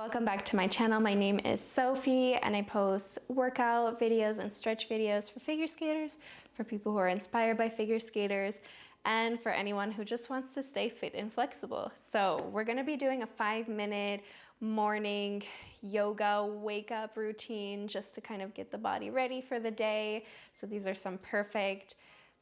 welcome back to my channel. My name is Sophie and I post workout videos and stretch videos for figure skaters, for people who are inspired by figure skaters, and for anyone who just wants to stay fit and flexible. So we're gonna be doing a 5-minute morning yoga wake up routine just to kind of get the body ready for the day. So these are some perfect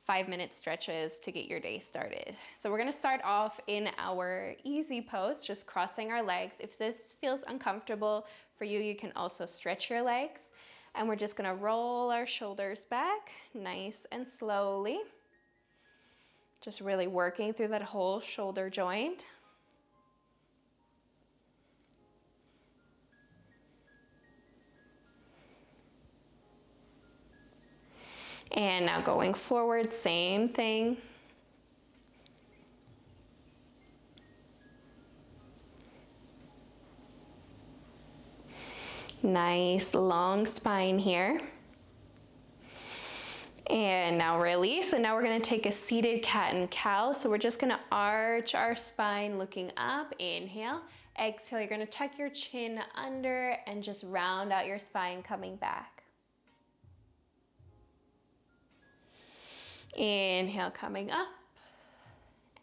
5-minute stretches to get your day started. So we're gonna start off in our easy pose, just crossing our legs. If this feels uncomfortable for you, you can also stretch your legs. And we're just gonna roll our shoulders back, nice and slowly. Just really working through that whole shoulder joint. And now going forward, same thing. Nice long spine here. And now release. And now we're gonna take a seated cat and cow. So we're just gonna arch our spine looking up. Inhale. Exhale, you're gonna tuck your chin under and just round out your spine coming back. Inhale, coming up.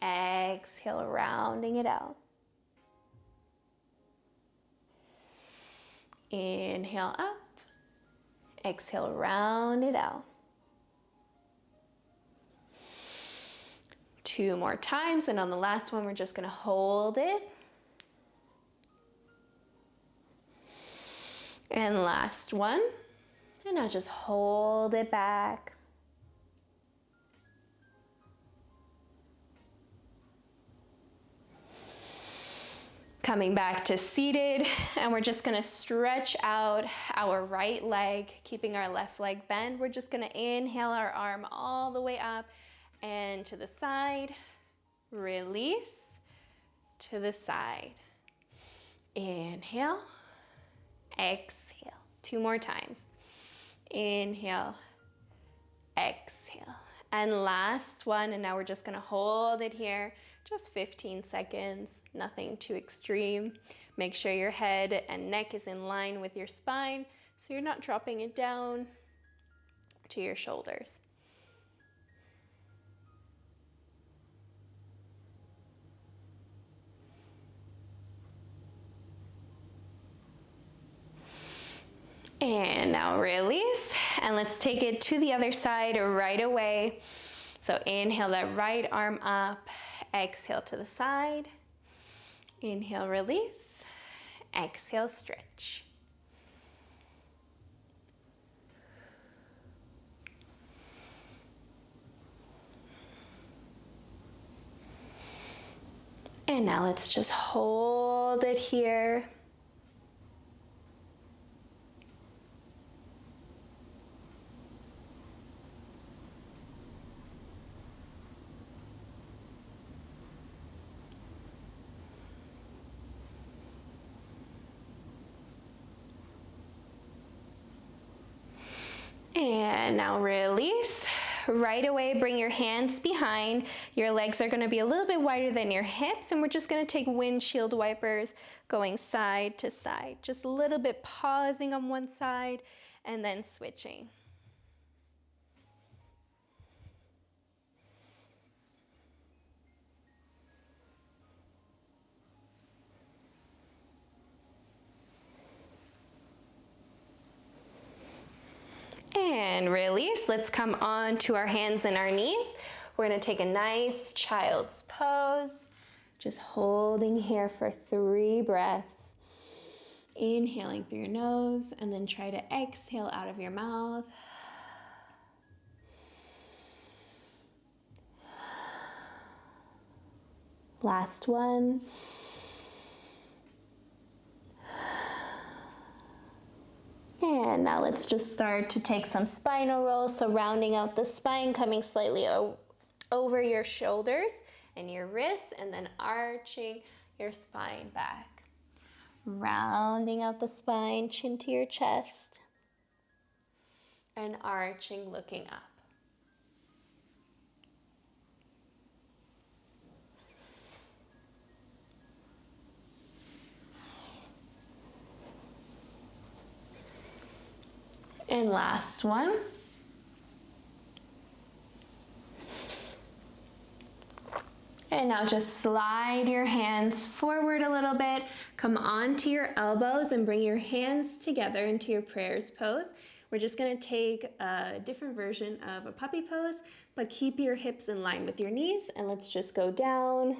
Exhale, rounding it out. Inhale up. Exhale, round it out. 2 more times, and on the last one, we're just gonna hold it. And last one. And now just hold it back. Coming back to seated, and we're just gonna stretch out our right leg, keeping our left leg bent. We're just gonna inhale our arm all the way up and to the side, release, to the side. Inhale, exhale. 2 more times. Inhale, exhale. And last one, and now we're just gonna hold it here, just 15 seconds, nothing too extreme. Make sure your head and neck is in line with your spine so you're not dropping it down to your shoulders. And now release, and let's take it to the other side right away. So inhale that right arm up, exhale to the side. Inhale, release, exhale, stretch. And now let's just hold it here. And now release. Right away, bring your hands behind. Your legs are gonna be a little bit wider than your hips, and we're just gonna take windshield wipers going side to side. Just a little bit pausing on one side and then switching. And release. Let's come on to our hands and our knees. We're gonna take a nice child's pose. Just holding here for 3 breaths. Inhaling through your nose and then try to exhale out of your mouth. Last one. And now let's just start to take some spinal rolls. So rounding out the spine, coming slightly over your shoulders and your wrists, and then arching your spine back. Rounding out the spine, chin to your chest, and arching, looking up. And last one. And now just slide your hands forward a little bit, come onto your elbows and bring your hands together into your prayers pose. We're just gonna take a different version of a puppy pose, but keep your hips in line with your knees, and let's just go down.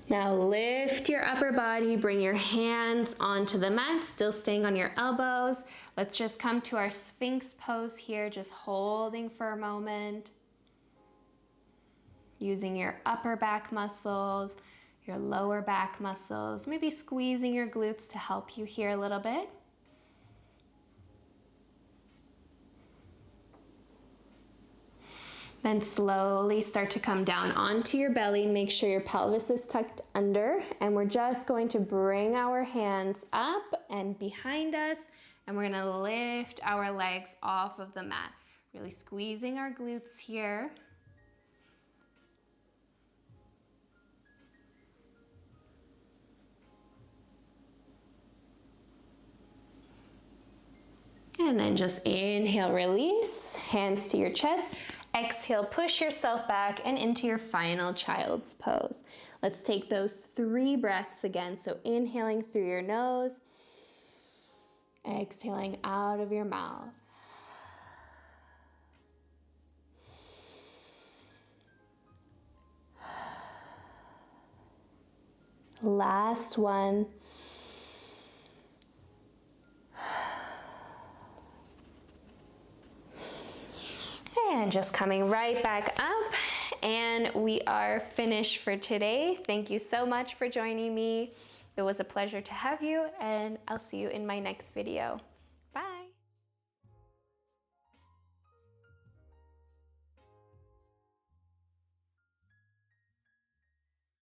Now lift your upper body, bring your hands onto the mat, still staying on your elbows. Let's just come to our Sphinx pose here, just holding for a moment. Using your upper back muscles, your lower back muscles, maybe squeezing your glutes to help you here a little bit. Then slowly start to come down onto your belly. Make sure your pelvis is tucked under. And we're just going to bring our hands up and behind us. And we're gonna lift our legs off of the mat. Really squeezing our glutes here. And then just inhale, release, hands to your chest. Exhale, push yourself back and into your final child's pose. Let's take those 3 breaths again. So inhaling through your nose, exhaling out of your mouth. Last one. And just coming right back up, and we are finished for today. Thank you so much for joining me. It was a pleasure to have you, and I'll see you in my next video.